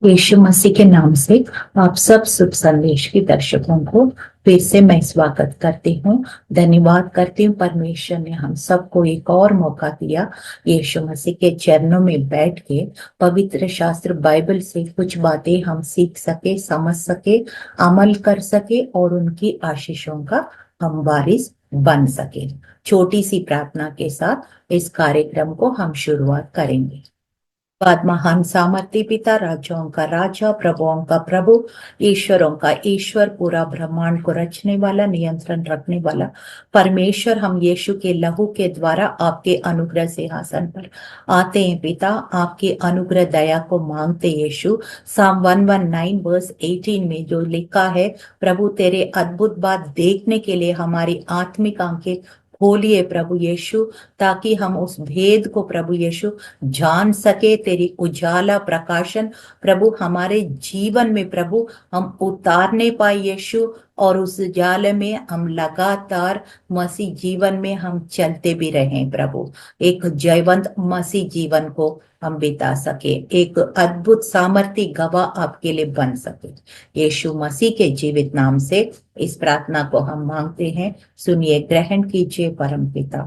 यीशु मसीह के नाम से आप सब शुभ संदेश के दर्शकों को फिर से मैं स्वागत करती हूँ। धन्यवाद करती हूँ, परमेश्वर ने हम सबको एक और मौका दिया यीशु मसीह के चरणों में बैठ के पवित्र शास्त्र बाइबल से कुछ बातें हम सीख सके, समझ सके, अमल कर सके और उनकी आशीषों का हम वारिस बन सके। छोटी सी प्रार्थना के साथ इस कार्यक्रम को हम शुरुआत करेंगे। बाद महान सामर्थ्य पिता, राजाओं का राजा, प्रभुओं का प्रभु, ईश्वरों का ईश्वर, पूरा ब्रह्मांड को रचने वाला, नियंत्रण रखने वाला परमेश्वर, हम यीशु के लहू के द्वारा आपके अनुग्रह सिंहासन पर आते हैं पिता। आपके अनुग्रह दया को मांगते यीशु। साम 119 वर्स 18 में जो लिखा है, प्रभु तेरे अद्भुत बात देखने के लिए हमारी आत्मिक आंखें खोलिए प्रभु यीशु, ताकि हम उस भेद को प्रभु यीशु जान सके। तेरी उजाला प्रकाशन प्रभु हमारे जीवन में प्रभु हम उतारने पाए यीशु, और उस उजाले में हम लगातार मसीह जीवन में हम चलते भी रहें प्रभु। एक जयवंत मसीह जीवन को हम बिता सके, एक अद्भुत सामर्थ्य गवाह आपके लिए बन सके। यीशु मसीह के जीवित नाम से इस प्रार्थना को हम मांगते हैं। सुनिए, ग्रहण कीजिए परम पिता।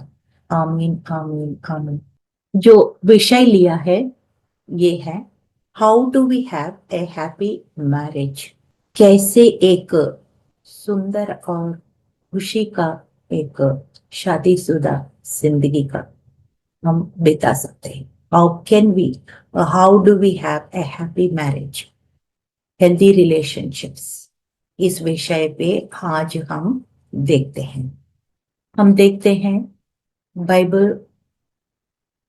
आमीन आमीन आमीन। जो विषय लिया है ये है, how do we have a happy marriage. कैसे एक सुंदर और खुशी का एक शादीशुदा जिंदगी का हम बिता सकते हैं। How do we have a happy marriage, healthy relationships. इस विषय पे आज हम देखते हैं। हम देखते हैं बाइबल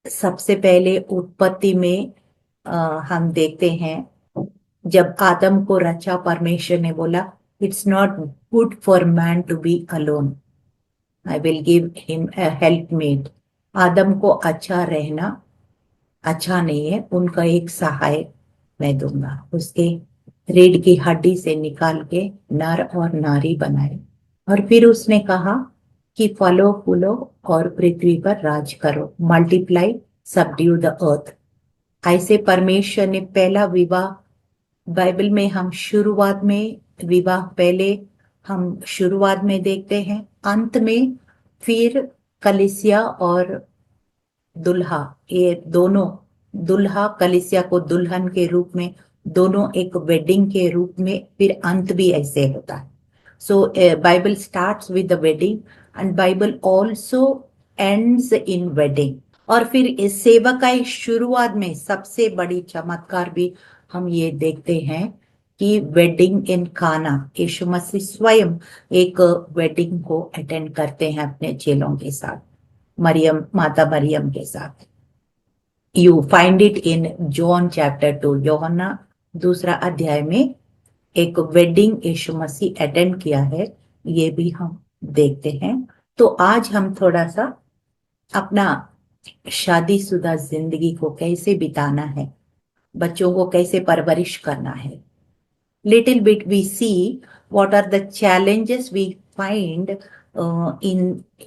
सबसे पहले उत्पत्ति में हम देखते हैं, जब आदम को रचा परमेश्वर ने बोला, it's not good for man to be alone, I will give him a helpmate. आदम को अच्छा रहना अच्छा नहीं है, उनका एक सहायक मैं दूंगा। उसके रीढ़ की हड्डी से निकाल के नर और नारी बनाए, और फिर उसने कहा कि फलो फूलो और पृथ्वी पर राज करो, मल्टीप्लाई, सबड्यू द अर्थ। ऐसे परमेश्वर ने पहला विवाह बाइबल में हम शुरुआत में विवाह पहले हम शुरुआत में देखते हैं, अंत में फिर कलीसिया और दुल्हा, ये दोनों, दुल्हा कलीसिया को दुल्हन के रूप में, दोनों एक वेडिंग के रूप में, फिर अंत भी ऐसे होता है। So Bible starts with the wedding and Bible also ends in wedding. और फिर इस सेवकाई शुरुआत में सबसे बड़ी चमत्कार भी हम ये देखते हैं कि वेडिंग इन काना, यीशु मसीह स्वयं एक वेडिंग को अटेंड करते हैं अपने चेलों के साथ, मरियम, माता मरियम के साथ। You find it in John chapter 2, यूहन्ना दूसरा अध्याय में एक वेडिंग यीशु मसीह अटेंड किया है, ये भी हम देखते हैं। तो आज हम थोड़ा सा अपना शादीशुदा जिंदगी को कैसे बिताना है, बच्चों को कैसे परवरिश करना है, little bit we see what are the challenges we find in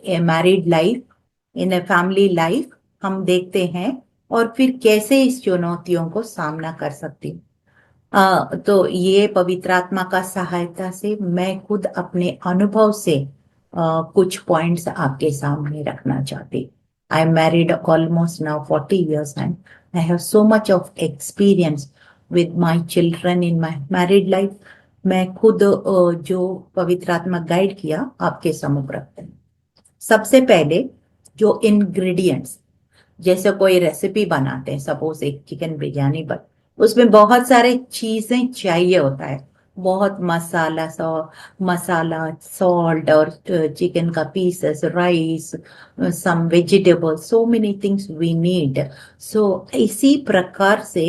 a married life, in a family life, हम देखते हैं, और फिर कैसे इस चुनौतियों को सामना कर सकती हूँ। तो ये पवित्र आत्मा का सहायता से मैं खुद अपने अनुभव से कुछ पॉइंट्स आपके सामने रखना चाहती। I am married almost now 40 years and I have so much of experience with my children in my married life। मैं खुद जो पवित्र आत्मा गाइड किया आपके सम्मुख रखते हैं। सबसे पहले जो इंग्रेडिएंट्स, जैसे कोई रेसिपी बनाते हैं, सपोज एक चिकन बिरयानी, बट उसमें बहुत सारे चीजें चाहिए होता है, बहुत मसाला, सॉल्ट और चिकन का pieces, rice, some vegetable, so many things we need. So इसी प्रकार से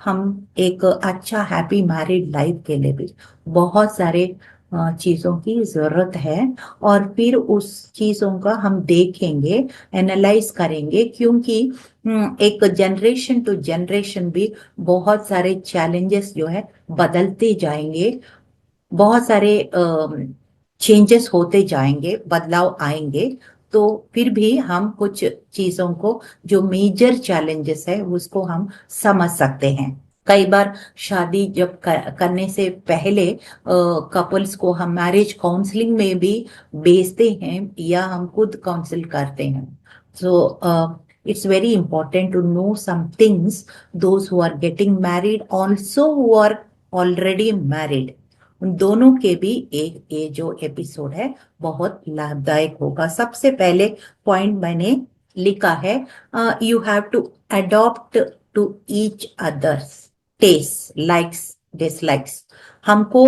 हम एक अच्छा हैप्पी मैरिड लाइफ के लिए भी बहुत सारे चीजों की जरूरत है। और फिर उस चीजों का हम देखेंगे, एनालाइज करेंगे, क्योंकि एक जनरेशन टू जनरेशन भी बहुत सारे चैलेंजेस जो है बदलते जाएंगे, बहुत सारे चेंजेस होते जाएंगे, बदलाव आएंगे। तो फिर भी हम कुछ चीजों को, जो मेजर चैलेंजेस है, उसको हम समझ सकते हैं। कई बार शादी जब करने से पहले कपल्स को हम मैरिज काउंसलिंग में भी भेजते हैं या हम खुद काउंसिल करते हैं। So it's very important to know some things, those who are getting married, also who are already married, उन दोनों के भी एक ये जो एपिसोड है बहुत लाभदायक होगा। सबसे पहले पॉइंट मैंने लिखा है, you have to adopt to each others taste, likes, dislikes. हमको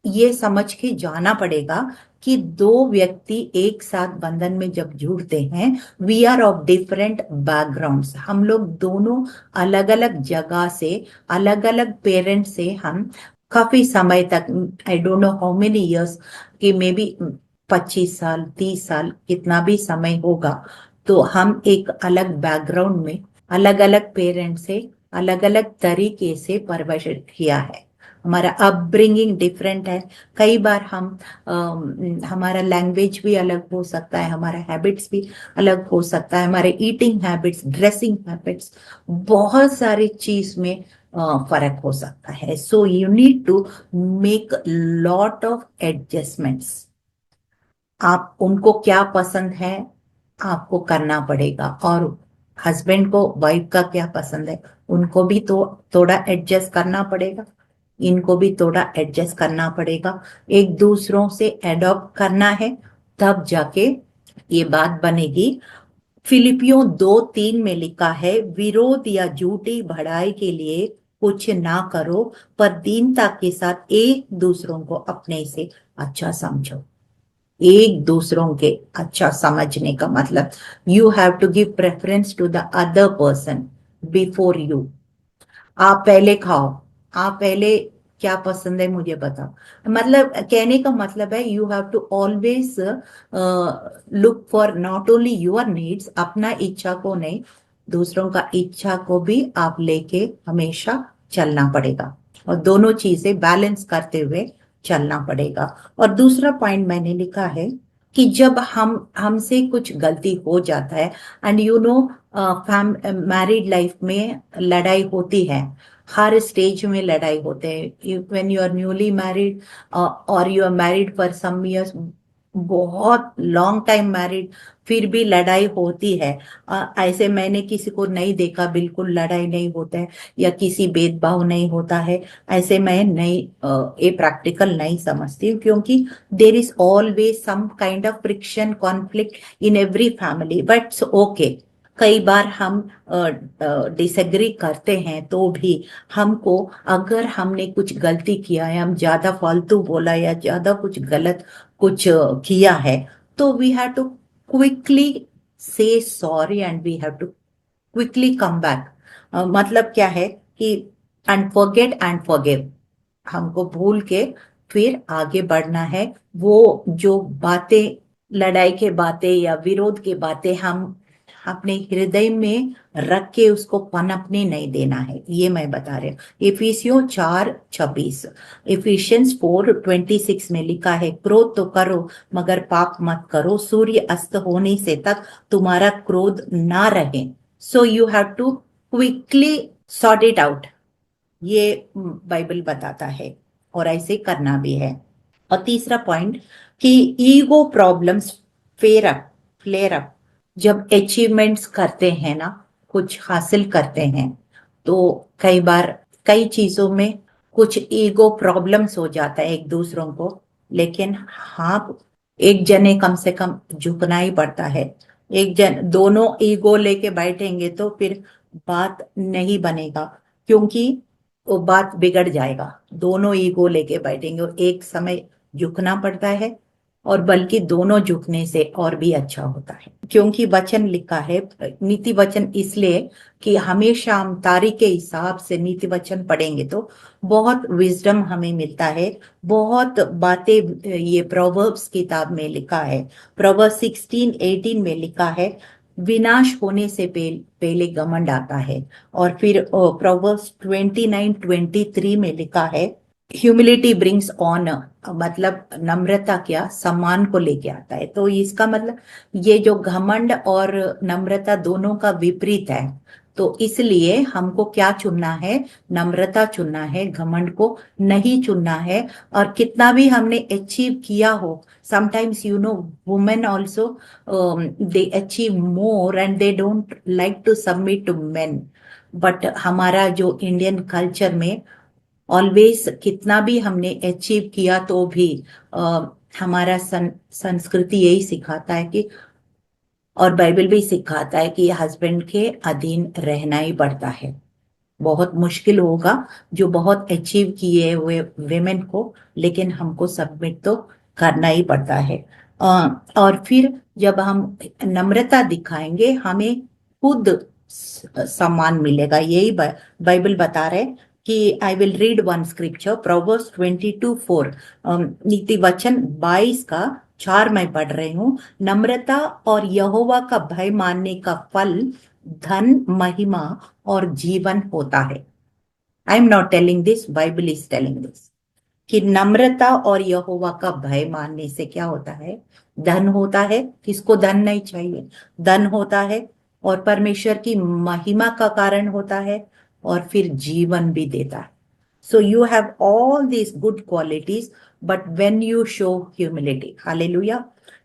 ये समझ के जाना पड़ेगा कि दो व्यक्ति एक साथ बंधन में जब जुड़ते हैं, we are of different backgrounds, हम लोग दोनों अलग अलग जगह से, अलग अलग पेरेंट्स से हम काफी समय तक, I don't know how many years, कि मे बी 25 साल, 30 साल, कितना भी समय होगा, तो हम एक अलग बैकग्राउंड में, अलग अलग पेरेंट से, अलग अलग तरीके से परवरिश किया है। हमारा अपब्रिंगिंग डिफरेंट है। कई बार हमारा लैंग्वेज भी अलग हो सकता है, हमारा हैबिट्स भी अलग हो सकता है, हमारे ईटिंग हैबिट्स, ड्रेसिंग हैबिट्स, बहुत सारी चीज में फर्क हो सकता है। So you need to make lot of adjustments. आप उनको क्या पसंद है आपको करना पड़ेगा, और हस्बैंड को वाइफ का क्या पसंद है उनको भी तो थोड़ा एडजस्ट करना पड़ेगा, इनको भी थोड़ा एडजस्ट करना पड़ेगा, एक दूसरों से एडॉप्ट करना है, तब जाके ये बात बनेगी। फिलिपियों 2:3 में लिखा है, विरोध या झूठी भड़ाई के लिए कुछ ना करो, पर दीनता के साथ एक दूसरों को अपने से अच्छा समझो। एक दूसरों के अच्छा समझने का मतलब, you have to give preference to the other person before you. आप पहले खाओ, आप पहले क्या पसंद है मुझे बताओ। मतलब कहने का मतलब है, you have to always look for not only your needs, अपना इच्छा को नहीं, दूसरों का इच्छा को भी आप लेके हमेशा चलना पड़ेगा, और दोनों चीजें बैलेंस करते हुए चलना पड़ेगा। और दूसरा पॉइंट मैंने लिखा है कि जब हमसे कुछ गलती हो जाता है, and you know, married life में लड़ाई होती है, हर स्टेज में लड़ाई होते हैं। When you are newly married और you are married for some years, बहुत लॉन्ग टाइम मैरिड, फिर भी लड़ाई होती है। ऐसे मैंने किसी को नहीं देखा बिल्कुल लड़ाई नहीं होता है या किसी भेदभाव नहीं होता है, ऐसे मैं नहीं, ये प्रैक्टिकल नहीं समझती हूँ, क्योंकि there is always some kind of friction, conflict in every family, but okay. कई बार हम डिसएग्री करते हैं तो भी हमको, अगर हमने कुछ गलती किया है, हम ज्यादा फालतू बोला या ज्यादा कुछ गलत कुछ किया है, तो वी हैव टू क्विकली से sorry and we have to quickly come back. मतलब क्या है कि अनफॉरगेट एंड फॉरगिव, हमको भूल के फिर आगे बढ़ना है। वो जो बातें, लड़ाई के बातें या विरोध के बातें, हम अपने हृदय में रख के उसको पनपने नहीं देना है, ये मैं बता रही हूँ। इफिसियों 4:26, इफिशियंस 4:26 में लिखा है, क्रोध तो करो मगर पाप मत करो, सूर्य अस्त होने से तक तुम्हारा क्रोध ना रहे। So you have to quickly sort it out, ये बाइबल बताता है, और ऐसे करना भी है। और तीसरा पॉइंट कि ईगो प्रॉब्लम्स फ्लेयर अप, जब अचीवमेंट्स करते हैं ना, कुछ हासिल करते हैं, तो कई बार कई चीजों में कुछ ईगो प्रॉब्लम्स हो जाता है एक दूसरों को, लेकिन हाँ, एक जने कम से कम झुकना ही पड़ता है। एक जन दोनों ईगो लेके बैठेंगे तो फिर बात नहीं बनेगा, क्योंकि वो बात बिगड़ जाएगा। दोनों ईगो लेके बैठेंगे, और एक समय झुकना पड़ता है, और बल्कि दोनों झुकने से और भी अच्छा होता है, क्योंकि वचन लिखा है, नीति वचन इसलिए कि हमेशा हम तारीख के हिसाब से नीति वचन पढ़ेंगे तो बहुत विजडम हमें मिलता है, बहुत बातें। ये प्रोवर्ब्स किताब में लिखा है, प्रोवर्ब 16:18 में लिखा है, विनाश होने से पहले घमंड आता है। और फिर प्रोवर्ब्स 29:23 में लिखा है, ह्यूमिलिटी ब्रिंग्स ऑनर, मतलब नम्रता क्या सम्मान को लेके आता है। तो इसका मतलब ये जो घमंड और नम्रता दोनों का विपरीत है, तो इसलिए हमको क्या चुनना है, नम्रता चुनना है, घमंड को नहीं चुनना है। और कितना भी हमने अचीव किया हो, sometimes you know women also they achieve more and they don't like to submit to men. But हमारा जो इंडियन कल्चर में ऑलवेज कितना भी हमने अचीव किया तो भी हमारा संस्कृति यही सिखाता है कि, और बाइबल भी सिखाता है कि हस्बैंड के अधीन रहना ही पड़ता है। बहुत मुश्किल होगा जो बहुत अचीव किए हुए वेमेन को, लेकिन हमको सबमिट तो करना ही पड़ता है। और फिर जब हम नम्रता दिखाएंगे हमें खुद सम्मान मिलेगा। यही बाइबल बता रहे कि I will read one scripture, proverbs 22:4, नीति वचन 22 का 4 मैं पढ़ रही हूँ। नम्रता और यहोवा का भय मानने का फल धन, महिमा और जीवन होता है। I am not telling this, Bible is telling this, कि नम्रता और यहोवा का भय मानने से क्या होता है, धन होता है। किसको धन नहीं चाहिए, धन होता है, और परमेश्वर की महिमा का कारण होता है, और फिर जीवन भी देता है। So you have all these good qualities, but when you show humility, hallelujah.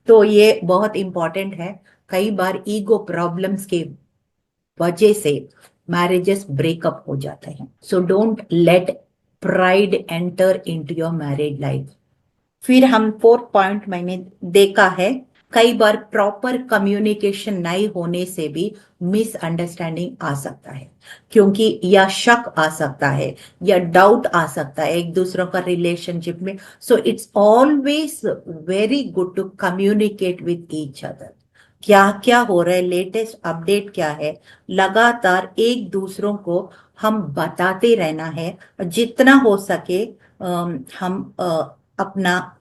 तो ये बहुत इंपॉर्टेंट है। कई बार ईगो प्रॉब्लम्स के वजह से मैरिजेस ब्रेकअप हो जाते हैं। So don't let pride enter into your married life. फिर हम फोर्थ पॉइंट मैंने देखा है, कई बार प्रॉपर कम्युनिकेशन नहीं होने से भी मिसअंडरस्टैंडिंग आ सकता है, क्योंकि या शक आ सकता है या डाउट आ सकता है एक दूसरों का रिलेशनशिप में। So it's always very good to communicate with each other. क्या क्या हो रहा है, लेटेस्ट अपडेट क्या है, लगातार एक दूसरों को हम बताते रहना है। जितना हो सके हम अपना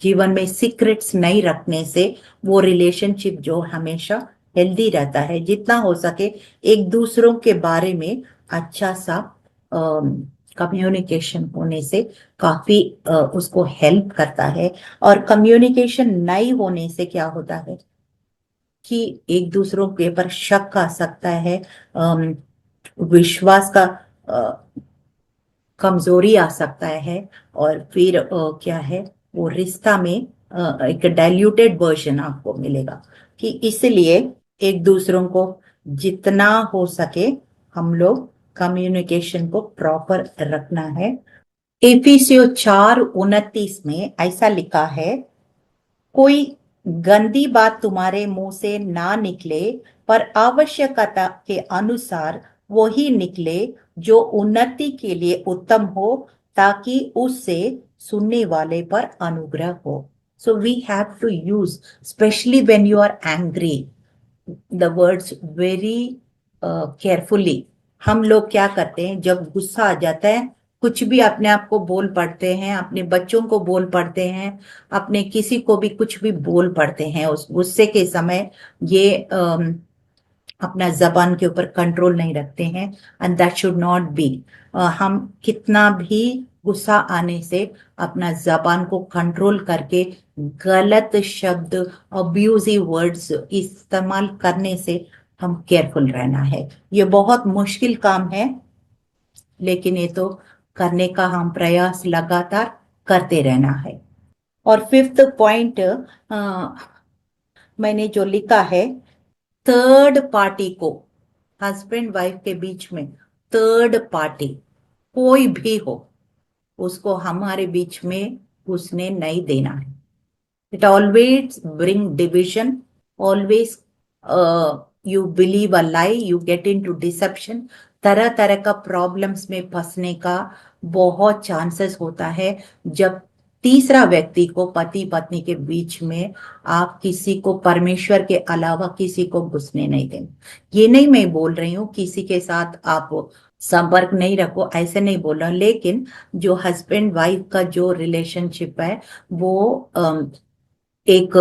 जीवन में सीक्रेट्स नहीं रखने से वो रिलेशनशिप जो हमेशा हेल्दी रहता है। जितना हो सके एक दूसरों के बारे में अच्छा सा कम्युनिकेशन होने से काफी उसको हेल्प करता है। और कम्युनिकेशन नहीं होने से क्या होता है कि एक दूसरों के ऊपर शक आ सकता है, विश्वास का कमजोरी आ सकता है, और फिर क्या है, वो रिश्ता में एक डाइल्यूटेड वर्जन आपको मिलेगा। कि इसलिए एक दूसरों को जितना हो सके हम लोग कम्युनिकेशन को प्रॉपर रखना है। एफिसियो 4:29 में ऐसा लिखा है, कोई गंदी बात तुम्हारे मुंह से ना निकले, पर आवश्यकता के अनुसार वही निकले जो उन्नति के लिए उत्तम हो, ताकि उससे सुनने वाले पर अनुग्रह हो। So we have to use, specially when you are angry, the words very carefully. हम लोग क्या करते हैं जब गुस्सा आ जाता है, कुछ भी अपने आप को बोल पड़ते हैं, अपने बच्चों को बोल पड़ते हैं, अपने किसी को भी कुछ भी बोल पड़ते हैं उस गुस्से के समय। ये अपना जबान के ऊपर कंट्रोल नहीं रखते हैं, and that should not be. हम कितना भी गुस्सा आने से अपना जबान को कंट्रोल करके गलत शब्द, अब्यूजिव वर्ड्स इस्तेमाल करने से हम केयरफुल रहना है। ये बहुत मुश्किल काम है, लेकिन ये तो करने का हम प्रयास लगातार करते रहना है। और फिफ्थ पॉइंट मैंने जो लिखा है, थर्ड पार्टी को, हस्बैंड वाइफ के बीच में थर्ड पार्टी कोई भी हो, उसको हमारे बीच में घुसने नहीं देना है। It always bring division, always you believe a lie, you get into deception. तरह तरह का प्रॉब्लम्स में फंसने का बहुत चांसेस होता है जब तीसरा व्यक्ति को, पति पत्नी के बीच में, आप किसी को परमेश्वर के अलावा किसी को घुसने नहीं दें। ये नहीं मैं बोल रही हूँ किसी के साथ आप संपर्क नहीं रखो, ऐसे नहीं बोल रहा, लेकिन जो हस्बैंड वाइफ का जो रिलेशनशिप है वो एक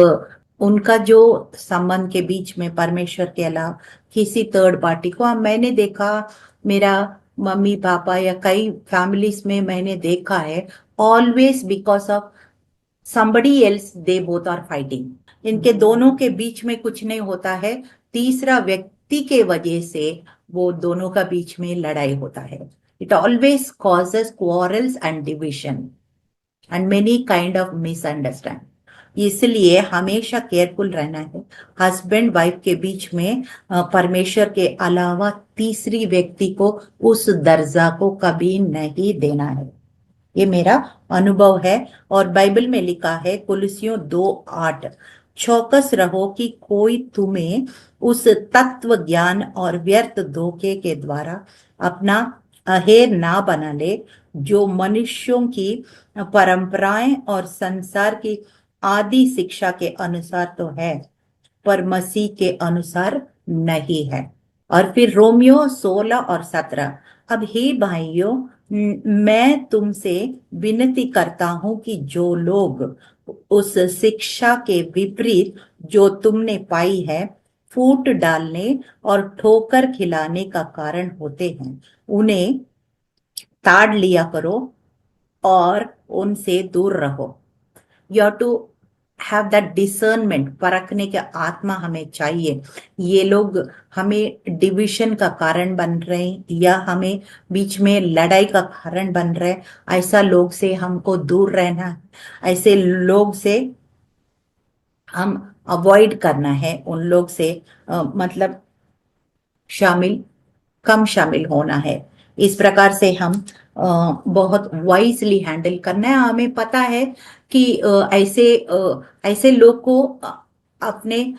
उनका जो संबंध के बीच में परमेश्वर के अलावा किसी थर्ड पार्टी को, मैंने देखा, मेरा मम्मी पापा या कई फैमिलीज में मैंने देखा है, always because of somebody else they both are fighting। इनके दोनों के बीच में कुछ नहीं होता है, तीसरा व्यक्ति के वजह से वो दोनों का बीच में लड़ाई होता है। It always causes quarrels and division and many kind of misunderstand. इसलिए हमेशा केयरफुल रहना है। हस्बैंड वाइफ के बीच में परमेश्वर के अलावा तीसरी व्यक्ति को उस दर्जा को कभी नहीं देना है। ये मेरा अनुभव है। और बाइबल में लिखा है कुलुस्सियों 2:8, चौकस रहो कि कोई तुम्हें उस तत्व ज्ञान और व्यर्थ धोखे के द्वारा अपना अहेर ना बना ले, जो मनुष्यों की परंपराएं और संसार की आदि शिक्षा के अनुसार तो है, पर मसीह के अनुसार नहीं है। और फिर रोमियो 16 और 17, अब हे भाइयों, मैं तुमसे विनती करता हूं कि जो लोग उस शिक्षा के विपरीत जो तुमने पाई है फूट डालने और ठोकर खिलाने का कारण होते हैं, उन्हें ताड़ लिया करो और उनसे दूर रहो। You have to have that discernment, परखने का आत्मा हमें चाहिए। ये लोग हमें डिविजन का कारण बन रहे हैं या हमें बीच में लड़ाई का कारण बन रहे हैं, ऐसा लोग से हमको दूर रहना है। ऐसे लोग से हम अवॉइड करना है। उन लोग से मतलब शामिल कम शामिल होना है। इस प्रकार से हम बहुत वाइजली हैंडल करना है। हमें पता है कि ऐसे लोग को अपने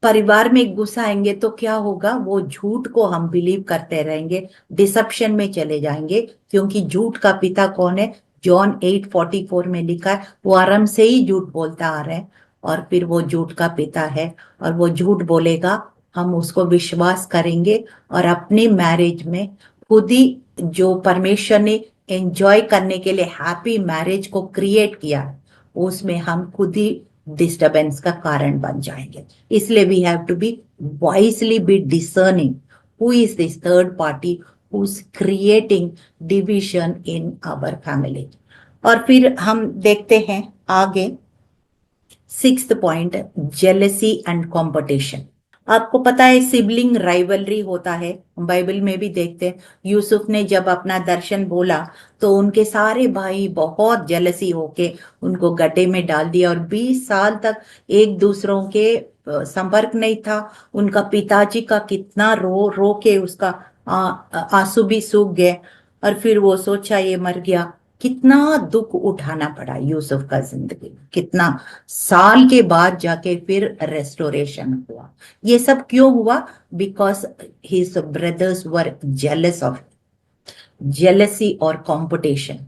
परिवार में घुसाएंगे तो क्या होगा, वो झूठ को हम बिलीव करते रहेंगे, डिसेप्शन में चले जाएंगे। क्योंकि झूठ का पिता कौन है? जॉन 8:44 में लिखा है, वो आरंभ से ही झूठ बोलता आ रहा है और फिर वो झूठ का पिता है। और वो झूठ बोलेगा, हम उसको विश्वास करेंगे और अपनी मैरिज में खुद ही जो परमेश्वर ने एंजॉय करने के लिए हैप्पी मैरिज को क्रिएट किया, उसमें हम खुद ही डिस्टरबेंस का कारण बन जाएंगे। इसलिए we have to be wisely be discerning who is this third party who is creating division in our family. और फिर हम देखते हैं आगे, sixth point, jealousy and competition. आपको पता है सिबलिंग राइवलरी होता है, बाइबल में भी देखते हैं। यूसुफ ने जब अपना दर्शन बोला तो उनके सारे भाई बहुत जेलसी होके उनको गड्ढे में डाल दिया और 20 साल तक एक दूसरों के संपर्क नहीं था। उनका पिताजी का कितना रो रो के उसका आंसू भी सूख गए। और फिर वो सोचा ये मर गया। कितना दुख उठाना पड़ा यूसुफ का जिंदगी में, कितना साल के बाद जाके फिर रेस्टोरेशन हुआ। ये सब क्यों हुआ? Because his brothers were jealous of, jealousy और कंपटीशन।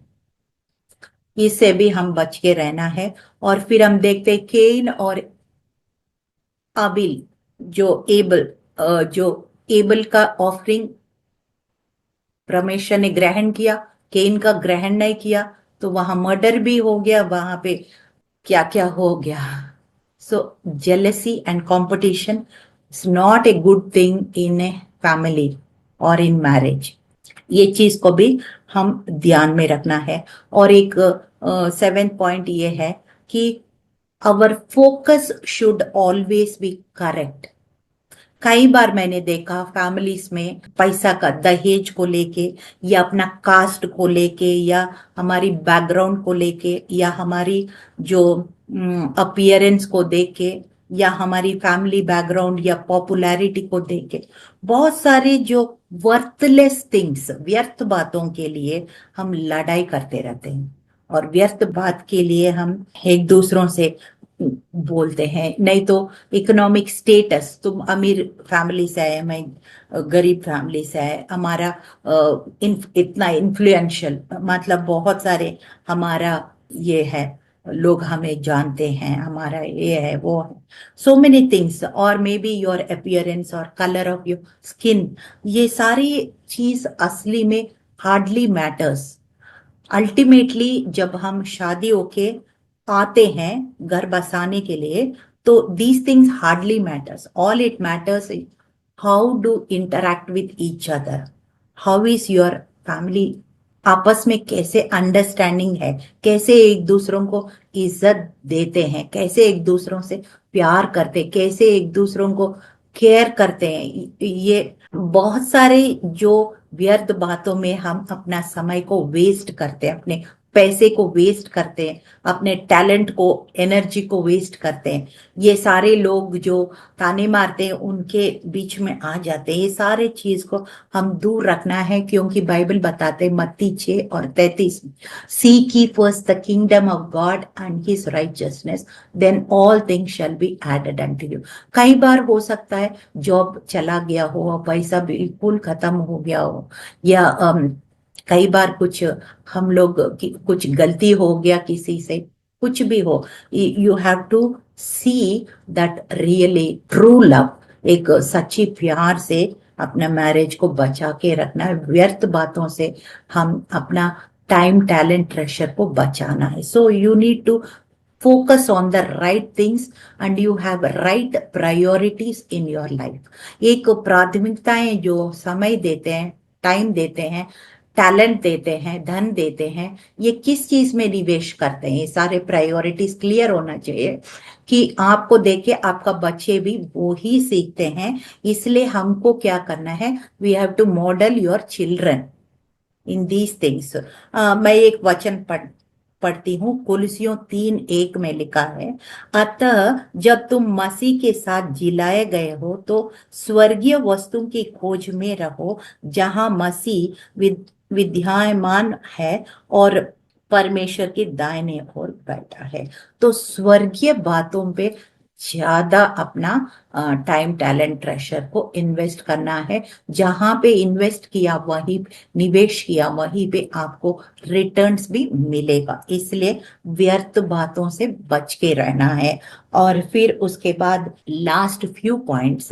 इससे भी हम बच के रहना है। और फिर हम देखते हैं केन और आबिल, जो एबल का ऑफरिंग परमेश्वर ने ग्रहण किया, केन का ग्रहण नहीं किया, तो वहां मर्डर भी हो गया, वहां पे क्या क्या हो गया। सो jealousy and competition is not a good thing in a family or in marriage। ये चीज को भी हम ध्यान में रखना है। और एक सेवेंथ पॉइंट ये है कि our focus should always be correct। कई बार मैंने देखा फैमिलीज में पैसा का दहेज को लेके या अपना कास्ट को लेके या हमारी बैकग्राउंड को लेके या हमारी जो अपीयरेंस को देख के या हमारी फैमिली बैकग्राउंड या पॉपुलैरिटी को देख के बहुत सारे जो वर्थलेस थिंग्स, व्यर्थ बातों के लिए हम लड़ाई करते रहते हैं। और व्यर्थ बात के लिए हम एक दूसरों से बोलते हैं। नहीं तो इकोनॉमिक स्टेटस, तुम अमीर फैमिली से आए, मैं गरीब फैमिली से आए, हमारा इतना इन्फ्लुएंशियल, मतलब बहुत सारे हमारा ये है, लोग हमें जानते हैं, हमारा ये है वो है, सो मेनी थिंग्स। और मे बी योर अपीयरेंस और कलर ऑफ योर स्किन, ये सारी चीज असली में हार्डली मैटर्स। अल्टीमेटली जब हम शादी होके आते हैं घर बसाने के लिए, तो these things hardly matters. All it matters is how do interact with each other, how is your family, आपस में कैसे अंडरस्टैंडिंग है, कैसे एक दूसरों को इज्जत देते हैं, कैसे एक दूसरों से प्यार करते, कैसे एक दूसरों को केयर करते हैं। ये बहुत सारे जो व्यर्थ बातों में हम अपना समय को वेस्ट करते हैं, अपने पैसे को वेस्ट करते हैं, अपने टैलेंट को, एनर्जी को वेस्ट करते हैं, ये सारे लोग जो ताने मारते हैं उनके बीच में आ जाते हैं। ये सारे चीज को हम दूर रखना है, क्योंकि बाइबल बताते हैं मत्ती 6:33, seek ye first the kingdom of God and his righteousness, then all things shall be added unto you। कई बार हो सकता है जॉब चला गया हो और पैसा बिल्कुल खत्म हो गया हो, या कई बार कुछ हम लोग कुछ गलती हो गया किसी से, कुछ भी हो, you have to see that really true love, एक सच्ची प्यार से अपना मैरिज को बचा के रखना है। व्यर्थ बातों से हम अपना टाइम, टैलेंट, ट्रेशर को बचाना है। So you need to focus on the right things and you have right priorities in your life। एक प्राथमिकताएं जो समय देते हैं, टाइम देते हैं, टैलेंट देते हैं, धन देते हैं, ये किस चीज में निवेश करते हैं, ये सारे प्रायोरिटीज क्लियर होना चाहिए कि आपको देख के आपका बच्चे भी वो ही सीखते हैं। इसलिए हमको क्या करना है, we have to model your children in these things. मैं एक वचन पढ़ती हूँ, कुलसियों 3:1 में लिखा है, अतः जब तुम मसीह के साथ जिलाए गए हो तो स्वर्गीय वस्तु की खोज में रहो, जहां मसीह विद्यमान है और परमेश्वर के दाहिने ओर बैठा है। तो स्वर्गीय बातों पे ज्यादा अपना टाइम, टैलेंट, ट्रेशर को इन्वेस्ट करना है। जहां पे इन्वेस्ट किया, वही निवेश किया, वहीं पे आपको रिटर्न्स भी मिलेगा। इसलिए व्यर्थ बातों से बच के रहना है। और फिर उसके बाद लास्ट फ्यू पॉइंट्स,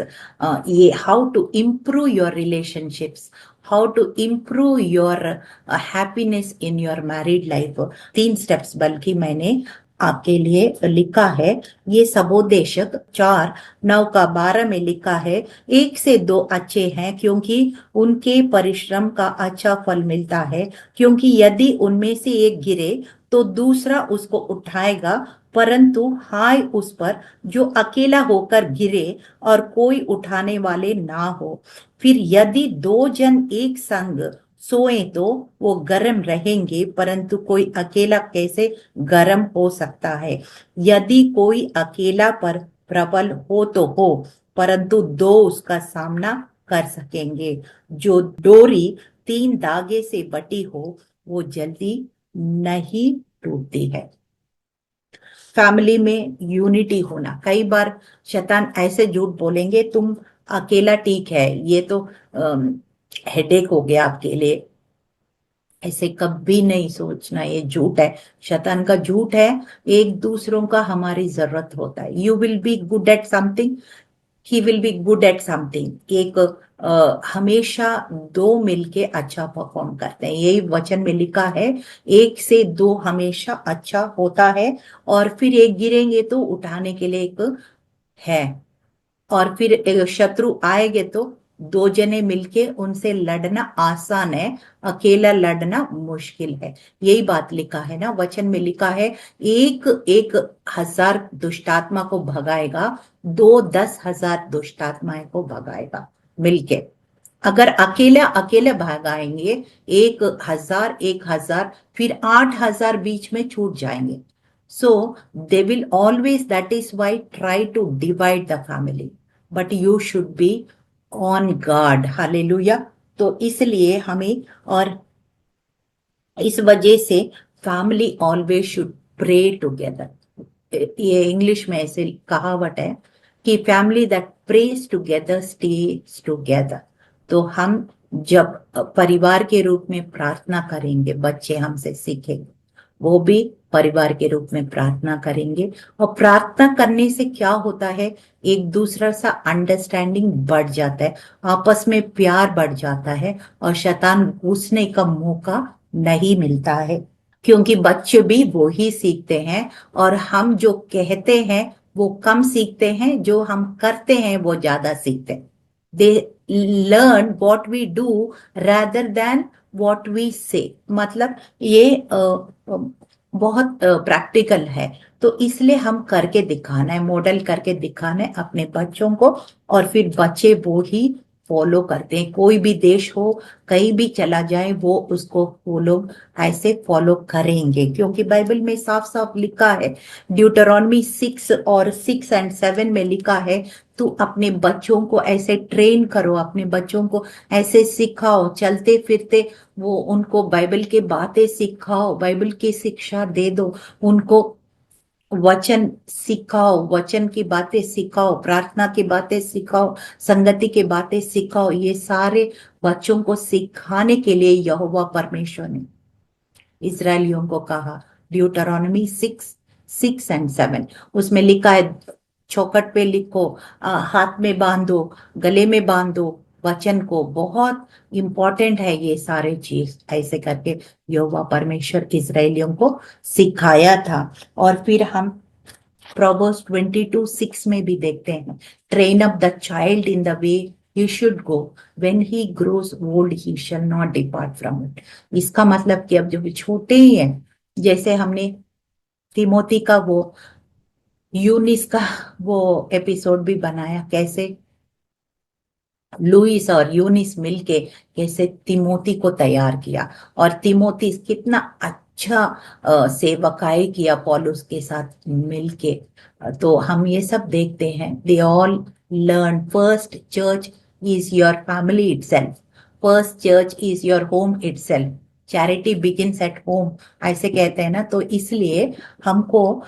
ये how to improve your relationships, how to improve your happiness in your married life. 3 steps बल्कि मैंने आपके लिए लिखा है। ये सबोदेशक 4:9-12 में लिखा है, 1 से 2 अच्छे हैं क्योंकि उनके परिश्रम का अच्छा फल मिलता है, क्योंकि यदि उनमें से एक गिरे तो दूसरा उसको उठाएगा, परंतु हाय उस पर जो अकेला होकर गिरे और कोई उठाने वाले ना हो। फिर यदि 2 जन एक संग सोए तो वो गर्म रहेंगे, परंतु कोई अकेला कैसे गर्म हो सकता है। यदि कोई अकेला पर प्रबल हो तो हो, परंतु 2 उसका सामना कर सकेंगे। जो डोरी 3 धागे से बटी हो वो जल्दी नहीं टूटती है। फैमिली में यूनिटी होना, कई बार शैतान ऐसे झूठ बोलेंगे, तुम अकेला ठीक है, ये तो हेडेक हो गया आपके लिए। ऐसे कभी नहीं सोचना, ये झूठ है, शैतान का झूठ है। एक दूसरों का हमारी जरूरत होता है। You will be good at something, he will be good at something. एक हमेशा 2 मिलके अच्छा परफॉर्म करते हैं, यही वचन में लिखा है। 1 से 2 हमेशा अच्छा होता है, और फिर एक गिरेंगे तो उठाने के लिए एक है। और फिर एक शत्रु आएंगे तो 2 जने मिलके उनसे लड़ना आसान है, अकेला लड़ना मुश्किल है। यही बात लिखा है ना, वचन में लिखा है, एक 1,000 दुष्टात्मा को भगाएगा, 2 10,000 दुष्टात्माएं को भगाएगा मिलके। अगर अकेले अकेले भगाएंगे 1,000 1,000, फिर 8,000 बीच में छूट जाएंगे। So they will always, that is why, try to divide the family, but you should be on guard। Hallelujah. तो इसलिए हमें, और इस वजह से family always should pray together. ये इंग्लिश में ऐसे कहावत है कि family that prays together stays together. तो हम जब परिवार के रूप में प्रार्थना करेंगे, बच्चे हमसे सीखेंगे, वो भी परिवार के रूप में प्रार्थना करेंगे। और प्रार्थना करने से क्या होता है, एक दूसरा सा अंडरस्टैंडिंग बढ़ जाता है, आपस में प्यार बढ़ जाता है, और शैतान घुसने का मौका नहीं मिलता है। क्योंकि बच्चे भी वो ही सीखते हैं, और हम जो कहते हैं वो कम सीखते हैं, जो हम करते हैं वो ज्यादा सीखते हैं। They learn what we do rather then what we say. मतलब ये बहुत प्रैक्टिकल है। तो इसलिए हम करके दिखाना है, मॉडल करके दिखाना है अपने बच्चों को, और फिर बच्चे वो ही फॉलो करते हैं। कोई भी देश हो, कहीं भी चला जाए, वो उसको फॉलो ऐसे फॉलो करेंगे, क्योंकि बाइबल में साफ साफ लिखा है, ड्यूटरॉनमी 6:6 और 6 और 7 में लिखा है, तू अपने बच्चों को ऐसे ट्रेन करो, अपने बच्चों को ऐसे सिखाओ, चलते फिरते वो उनको बाइबल के बातें सिखाओ, बाइबल की शिक्षा दे दो, उनको वचन सिखाओ, वचन की बातें सिखाओ, प्रार्थना की बातें सिखाओ, संगति की बातें सिखाओ। ये सारे बच्चों को सिखाने के लिए यहोवा परमेश्वर ने इजरायलियों को कहा। ड्यूटरॉनमी 6:6 और 7 उसमें लिखा है, चौखट पे लिखो, हाथ में बांधो, गले में बांधो वचन को। बहुत इंपॉर्टेंट है ये सारे चीज, ऐसे करके यहोवा परमेश्वर इजरायलियों को सिखाया था। और फिर हम प्रोवर्ब्स 22:6 में भी देखते हैं, train up the child in the way he should go, when he grows old he shall not depart from it। इसका मतलब कि अब जो छोटे ही हैं, जैसे हमने तिमोथी का वो यूनिस का वो एपिसोड भी बनाया, कैसे लुइस और यूनिस मिलके कैसे तिमोथी को तैयार किया, और तिमोथी कितना अच्छा सेवकाई किया पौलुस के साथ मिलके। तो हम ये सब देखते हैं, they all learn first church is your family itself, first church is your home itself, charity begins at home, ऐसे कहते हैं ना। तो इसलिए हमको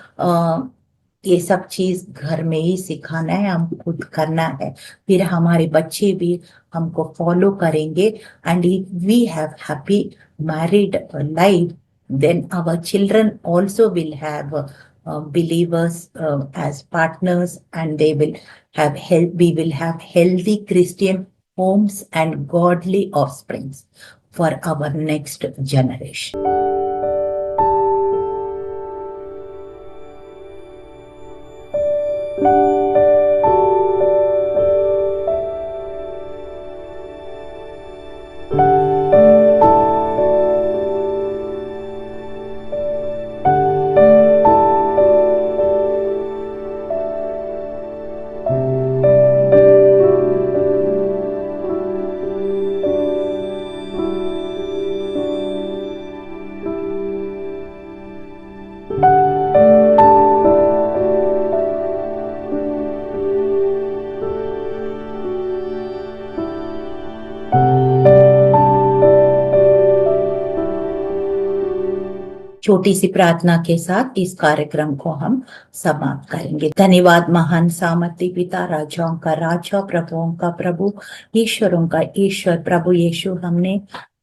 ये सब चीज घर में ही सिखाना है, हम खुद करना है, फिर हमारे बच्चे भी हमको फॉलो करेंगे। And if we have happy married life, then our children also will have believers as partners, and they will have we will have healthy Christian homes and godly offsprings for our next generation। छोटी सी प्रार्थना के साथ इस कार्यक्रम को हम समाप्त करेंगे। धन्यवाद महान सामर्थी पिता, राजाओं का राजा, प्रभुओं का प्रभु, ईश्वरों का ईश्वर, प्रभु यीशु, हमने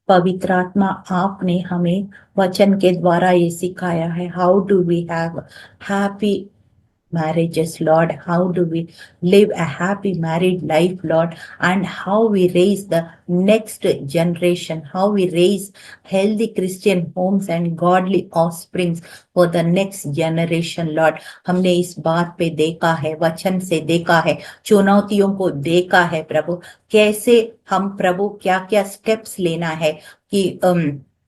पवित्र आत्मा, आपने हमें वचन के द्वारा ये सिखाया है, how do we have happy marriages, Lord, how do we live a happy married life, Lord, and how we raise the next generation, how we raise healthy Christian homes and godly offsprings for the next generation, Lord। हमने इस बात पे देखा है, वचन से देखा है, चुनौतियों को देखा है प्रभु, कैसे हम प्रभु क्या क्या स्टेप्स लेना है कि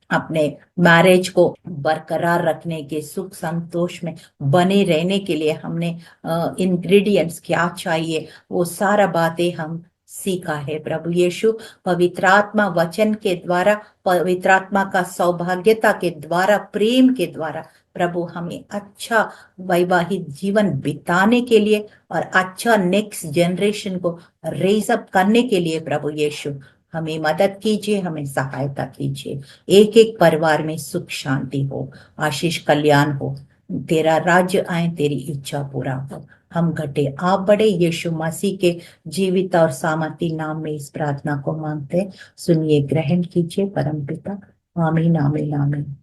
अपने मैरिज को बरकरार रखने के, सुख संतोष में बने रहने के लिए हमने इंग्रेडिएंट्स क्या चाहिए, वो सारा बातें हम सीखा है प्रभु यीशु। पवित्र आत्मा वचन के द्वारा, पवित्र आत्मा का सौभाग्यता के द्वारा, प्रेम के द्वारा प्रभु हमें अच्छा वैवाहिक जीवन बिताने के लिए और अच्छा नेक्स्ट जनरेशन को रेज अप करने के लिए प्रभु यीशु हमें मदद कीजिए, हमें सहायता कीजिए। एक एक परिवार में सुख शांति हो, आशीष कल्याण हो, तेरा राज्य आए, तेरी इच्छा पूरा हो, हम घटे आप बड़े, यीशु मसीह के जीवित और सामर्थी नाम में इस प्रार्थना को मांगते, सुनिए, ग्रहण कीजिए परम पिता। आमीन आमीन आमीन।